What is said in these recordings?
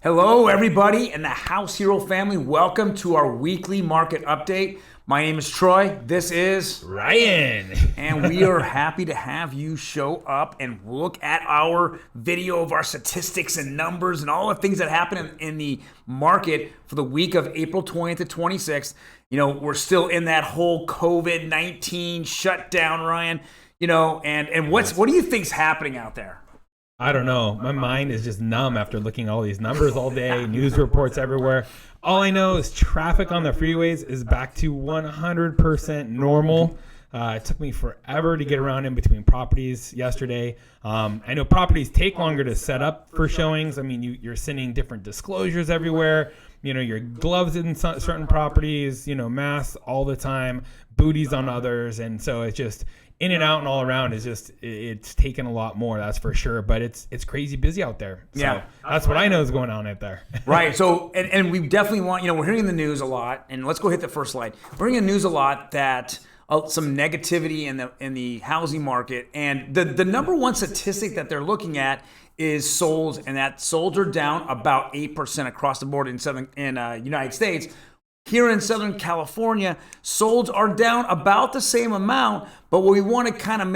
Hello, everybody in the House Hero family. Welcome to our weekly market update. My name is Troy. This is Ryan. And we are happy to have you show up and look at our video of our statistics and numbers and all the things that happen in the market for the week of April 20th to 26th. You know, we're still in that whole COVID-19 shutdown, Ryan. You know, and what do you think's happening out there? I don't know. My mind is just numb after looking at all these numbers all day, news reports everywhere. All I know is traffic on the freeways is back to 100% normal. It took me forever to get around in between properties yesterday. I know properties take longer to set up for showings. I mean, you're sending different disclosures everywhere. You know, your gloves in certain properties, you know, masks all the time, booties on others. And so it's just in and out and all around is just, it's taken a lot more, that's for sure. But it's crazy busy out there. So yeah, that's what I know is going on out there. Right. So, and we definitely want, you know, we're hearing in the news a lot, and let's go hit the first slide. We're hearing in the news a lot that some negativity in the housing market, and the number one statistic that they're looking at is solds, and that solds are down about 8% across the board in United States. Here in Southern California, solds are down about the same amount, but what we want to kind of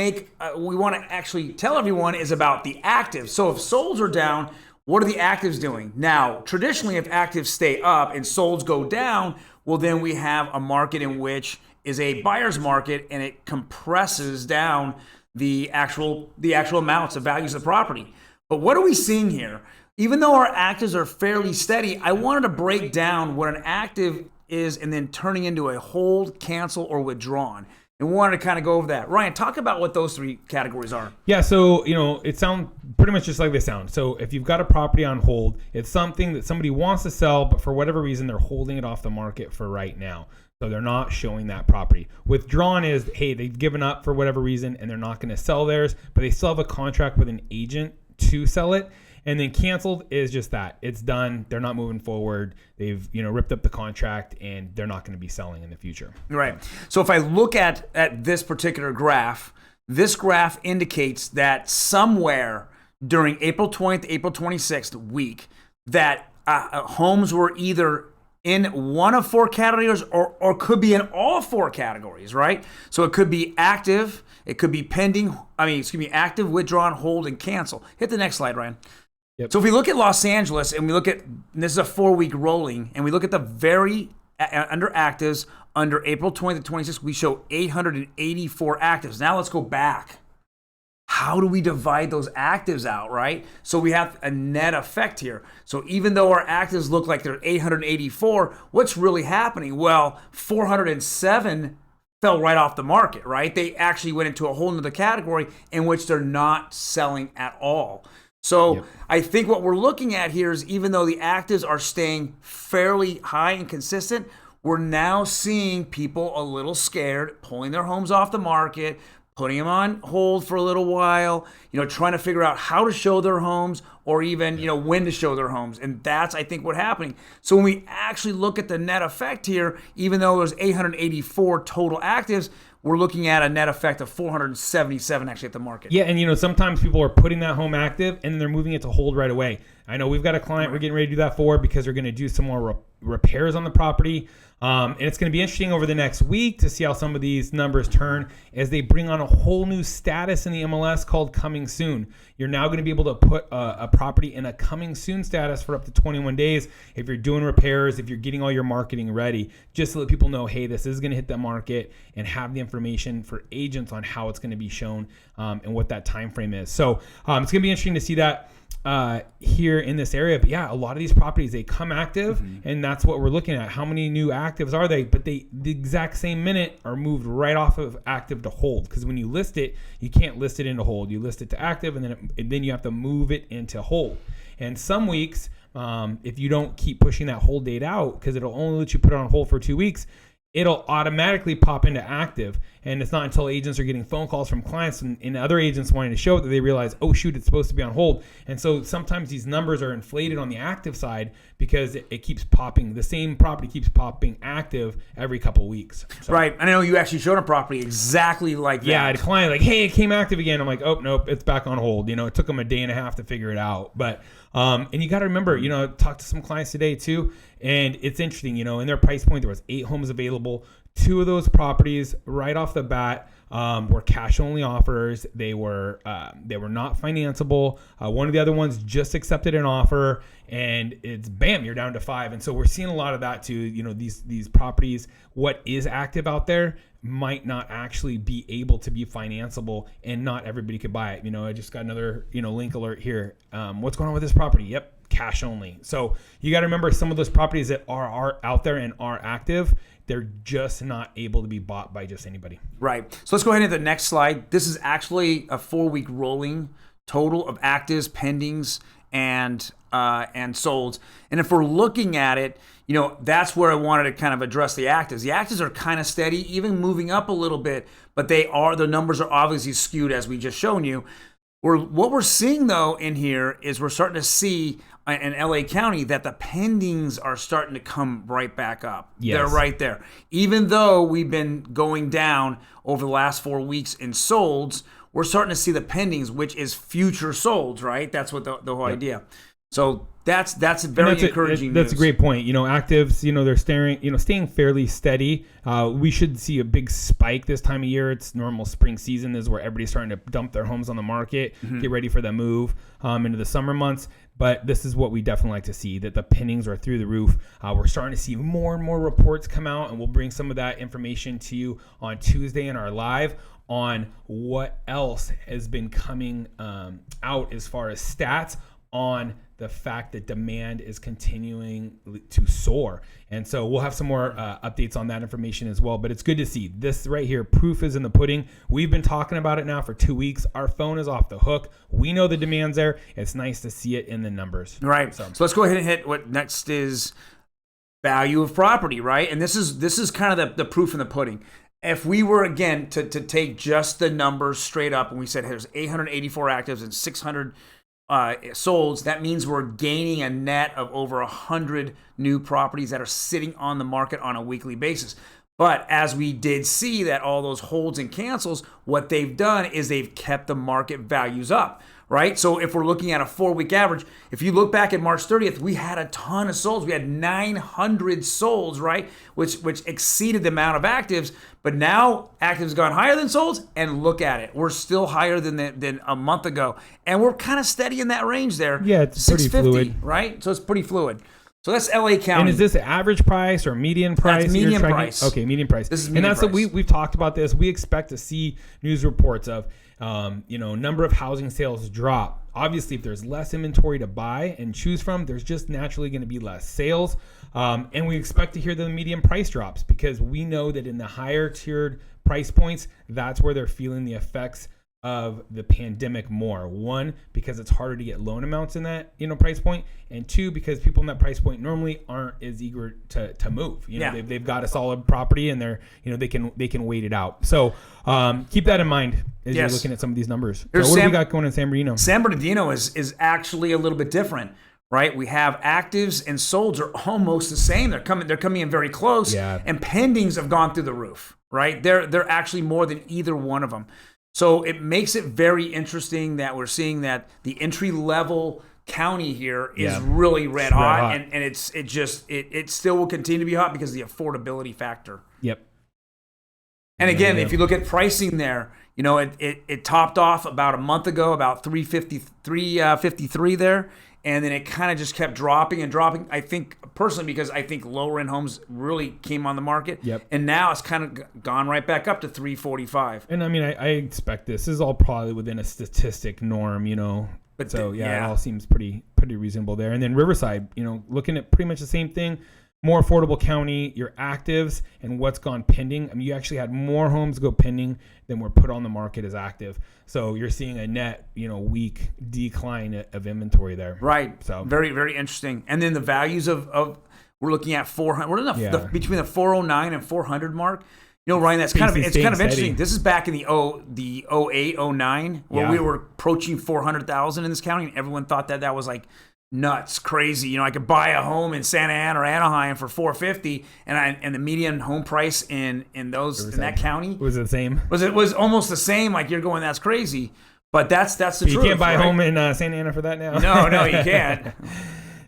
we want to actually tell everyone is about the actives. So if solds are down, what are the actives doing? Now, traditionally, if actives stay up and solds go down, well, then we have a market in which is a buyer's market, and it compresses down the actual amounts of values of property. But what are we seeing here? Even though our actives are fairly steady, I wanted to break down what an active is and then turning into a hold, cancel, or withdrawn. And we wanted to kind of go over that. Ryan, talk about what those three categories are. Yeah, so, you know, it sounds pretty much just like they sound. So if you've got a property on hold, it's something that somebody wants to sell, but for whatever reason, they're holding it off the market for right now. So they're not showing that property. Withdrawn is, hey, they've given up for whatever reason and they're not going to sell theirs, but they still have a contract with an agent to sell it. And then canceled is just that. It's done. They're not moving forward. They've, you know, ripped up the contract and they're not going to be selling in the future. Right. So if I look at this particular graph, this graph indicates that somewhere during April 20th, April 26th week, that homes were either in one of four categories or could be in all four categories, right? So it could be active, it could be pending, active, withdrawn, hold, and cancel. Hit the next slide, Ryan. Yep. So if we look at Los Angeles and we look at, and this is a 4-week rolling, and we look at the under actives under April 20th to 26th, we show 884 actives. Now let's go back. How do we divide those actives out, right? So we have a net effect here. So even though our actives look like they're 884, what's really happening? Well, 407 fell right off the market, right? They actually went into a whole nother category in which they're not selling at all. So I think what we're looking at here is, even though the actives are staying fairly high and consistent, we're now seeing people a little scared, pulling their homes off the market, putting them on hold for a little while, you know, trying to figure out how to show their homes or even, you know, when to show their homes. And that's, I think, what's happening. So when we actually look at the net effect here, even though there's 884 total actives, we're looking at a net effect of 477 actually at the market. Yeah, and you know, sometimes people are putting that home active and then they're moving it to hold right away. I know we've got a client we're getting ready to do that for because they're going to do some more repairs on the property. And it's going to be interesting over the next week to see how some of these numbers turn as they bring on a whole new status in the MLS called coming soon. You're now going to be able to put a property in a coming soon status for up to 21 days if you're doing repairs, if you're getting all your marketing ready, just to let people know, hey, this is going to hit the market, and have the information for agents on how it's going to be shown and what that time frame is. So it's going to be interesting to see that here in this area. But yeah, a lot of these properties, they come active, and that's what we're looking at. How many new actives are they? But the exact same minute are moved right off of active to hold, because when you list it, you can't list it into hold. You list it to active, and then you have to move it into hold. And some weeks, if you don't keep pushing that hold date out, because it'll only let you put it on hold for 2 weeks, it'll automatically pop into active. And it's not until agents are getting phone calls from clients and other agents wanting to show it that they realize, oh shoot, it's supposed to be on hold. And so sometimes these numbers are inflated on the active side because it keeps popping. The same property keeps popping active every couple of weeks. So, right. I know you actually showed a property exactly like that. yeah, I had a client like, hey, it came active again. I'm like, oh, nope, it's back on hold. It took them a day and a half to figure it out. But, and you got to remember, I talked to some clients today too, and it's interesting, in their price point, there was 8 homes available. 2 of those properties right off the bat were cash only offers. They were not financeable. One of the other ones just accepted an offer, and it's bam, you're down to 5. And so we're seeing a lot of that too. These properties, what is active out there might not actually be able to be financeable, and not everybody could buy it. I just got another link alert here. What's going on with this property? Yep, cash only. So you got to remember, some of those properties that are out there and are active, they're just not able to be bought by just anybody. Right. So let's go ahead and hit the next slide. This is actually a 4-week rolling total of actives, pendings, and solds. And if we're looking at it, that's where I wanted to kind of address the actives. The actives are kind of steady, even moving up a little bit, but the numbers are obviously skewed as we just shown you. What we're seeing though in here is we're starting to see in LA County that the pendings are starting to come right back up. Yes. They're right there. Even though we've been going down over the last 4 weeks in solds, we're starting to see the pendings, which is future solds, right? That's what the whole idea. So that's very encouraging. That's a great point. Actives, they're staying fairly steady. We should see a big spike this time of year. It's normal spring season. This is where everybody's starting to dump their homes on the market, get ready for the move into the summer months. But this is what we definitely like to see, that the pendings are through the roof. We're starting to see more and more reports come out, and we'll bring some of that information to you on Tuesday in our live on what else has been coming out as far as stats on the fact that demand is continuing to soar. And so we'll have some more updates on that information as well. But it's good to see this right here. Proof is in the pudding. We've been talking about it now for 2 weeks. Our phone is off the hook. We know the demand's there. It's nice to see it in the numbers. Right. So let's go ahead and hit what next is value of property, right? And this is kind of the proof in the pudding. If we were, again, to take just the numbers straight up, and we said there's 884 actives and 600 solds, that means we're gaining a net of over 100 new properties that are sitting on the market on a weekly basis. But as we did see that all those holds and cancels, what they've done is they've kept the market values up, right? So if we're looking at a 4-week average, if you look back at March 30th, we had a ton of solds. We had 900 solds, right? Which exceeded the amount of actives. But now actives gone higher than solds, and look at it. We're still higher than a month ago. And we're kind of steady in that range there. Yeah, it's pretty fluid. Right? So it's pretty fluid. So that's LA County. And is this average price or median price? That's median price. Okay, median price. This is median price. What we've talked about this. We expect to see news reports of, number of housing sales drop. Obviously, if there's less inventory to buy and choose from, there's just naturally going to be less sales. And we expect to hear the median price drops, because we know that in the higher tiered price points, that's where they're feeling the effects of the pandemic more. 1, because it's harder to get loan amounts in that price point, and 2, because people in that price point normally aren't as eager to move. They've got a solid property, and they're they can wait it out. So keep that in mind as you're looking at some of these numbers. So what do we got going in San Bernardino? San Bernardino is actually a little bit different, right? We have actives and solds are almost the same. They're coming in very close, and pendings have gone through the roof, right? They're actually more than either one of them. So it makes it very interesting that we're seeing that the entry level county here is really red hot, and it still will continue to be hot because of the affordability factor. Yep. And again, if you look at pricing there, it topped off about a month ago, about 353 there. And then it kind of just kept dropping and dropping. I think personally, because I think lower end homes really came on the market. Yep. And now it's kind of gone right back up to 345. And I mean, I expect this is all probably within a statistic norm, But so it all seems pretty reasonable there. And then Riverside, looking at pretty much the same thing. More affordable county, your actives, and what's gone pending. I mean, you actually had more homes go pending than were put on the market as active. So you're seeing a net, weak decline of inventory there. Right. So very, very interesting. And then the values of we're looking at 400. We're in between the 409 and 400 mark. You know, Ryan, it's kind of interesting. Steady. This is back in the 08, 09, where we were approaching 400,000 in this county, and everyone thought that was like nuts, crazy. You know, I could buy a home in Santa Ana or Anaheim for $450, and the median home price in that county was it the same? Was almost the same. Like, you're going, that's crazy. But that's the truth. You can't buy right? a home in Santa Ana for that now. No, you can't.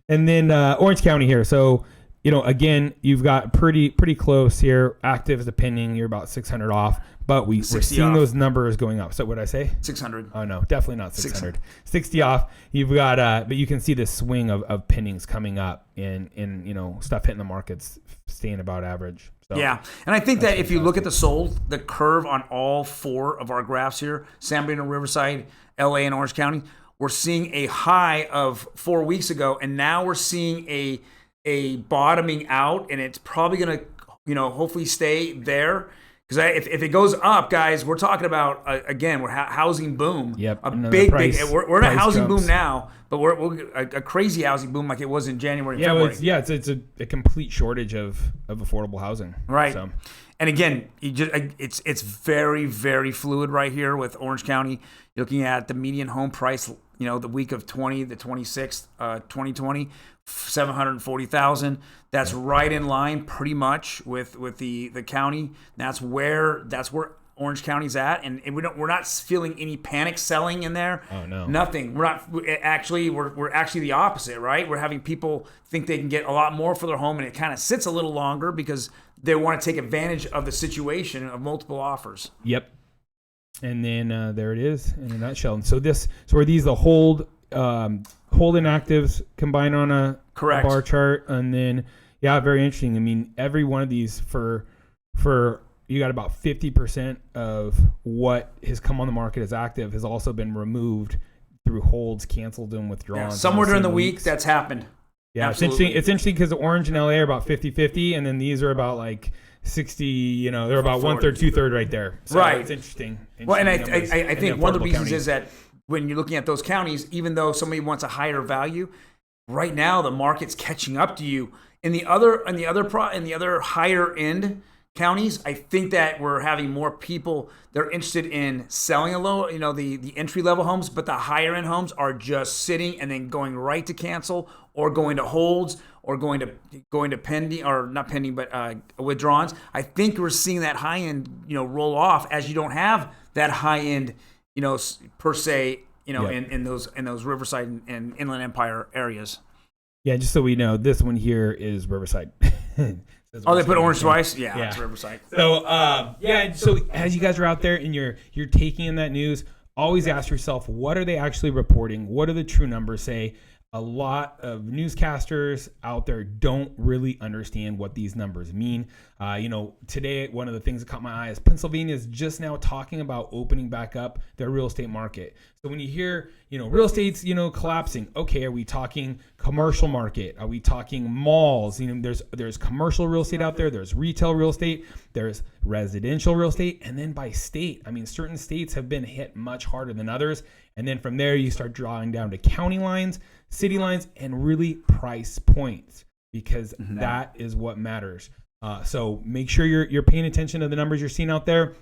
And then Orange County here. So, you know, again, you've got pretty close here. Actives, depending, you're about 600 off. But we're seeing those numbers going up. So what did I say? 600. Oh, no, definitely not 600. 60 off. You've got, but you can see this swing of pendings coming up and you know, stuff hitting the markets, staying about average. So yeah, and I think that if you look at the curve on all four of our graphs here, San Bernardino, Riverside, LA, and Orange County, we're seeing a high of 4 weeks ago, and now we're seeing a bottoming out, and it's probably going to, you know, hopefully stay there. Because if it goes up, guys, we're talking about, again, we're housing boom. Yep. A big. We're in a housing boom now, but we're a crazy housing boom like it was in January and February. It's a complete shortage of affordable housing. Right. So. And again, it's very, very fluid right here with Orange County. You're looking at the median home price, you know, the week of the 26th, 2020, $740,000. That's right in line pretty much with the county. That's where Orange County's at, and we're not feeling any panic selling in there. Oh no, nothing. We're actually the opposite, right? We're having people think they can get a lot more for their home, and it kind of sits a little longer because they want to take advantage of the situation of multiple offers. Yep. And then there it is in a nutshell. And so are these the hold inactives combined on a bar chart, and then very interesting. I mean, every one of these for you got about 50% of what has come on the market as active has also been removed through holds, canceled, and withdrawn. Yeah, somewhere during the week that's happened. Yeah, absolutely. It's interesting because Orange and LA are about 50-50, and then these are about like 60, you know, they're about 1/3, 2/3 right there. So right. It's interesting. Well, and I think one of the reasons is that when you're looking at those counties, even though somebody wants a higher value, right now the market's catching up to you. In the other higher end counties, I think that we're having more people that are interested in selling the entry level homes, but the higher end homes are just sitting and then going right to cancel or going to holds or going to pending, or not pending, but withdrawals. I think we're seeing that high end, roll off as you don't have that high end, per se, in those Riverside and Inland Empire areas. Yeah, just so we know, this one here is Riverside. Oh, they put orange twice? Yeah, it's Riverside. So, so as you guys are out there and you're taking in that news, always ask yourself, what are they actually reporting? What do the true numbers say? A lot of newscasters out there don't really understand what these numbers mean. Today, one of the things that caught my eye is Pennsylvania is just now talking about opening back up their real estate market. So when you hear, real estate's, collapsing, okay, are we talking commercial market? Are we talking malls? There's commercial real estate out there. There's retail real estate. There's residential real estate. And then by state, certain states have been hit much harder than others. And then from there, you start drawing down to county lines, city lines, and really price points, because that is what matters. So make sure you're paying attention to the numbers you're seeing out there.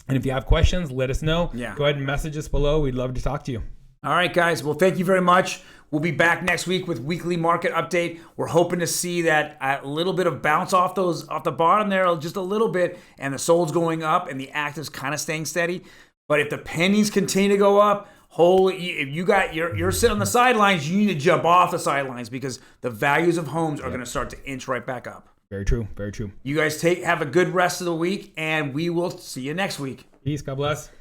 And if you have questions, let us know. Yeah. Go ahead and message us below. We'd love to talk to you. All right, guys. Well, thank you very much. We'll be back next week with weekly market update. We're hoping to see that a little bit of bounce off the bottom there, just a little bit, and the sold's going up and the actives kind of staying steady. But if the pennies continue to go up, if you're sitting on the sidelines, you need to jump off the sidelines, because the values of homes are going to start to inch right back up. Very true. Very true. You guys have a good rest of the week, and we will see you next week. Peace. God bless.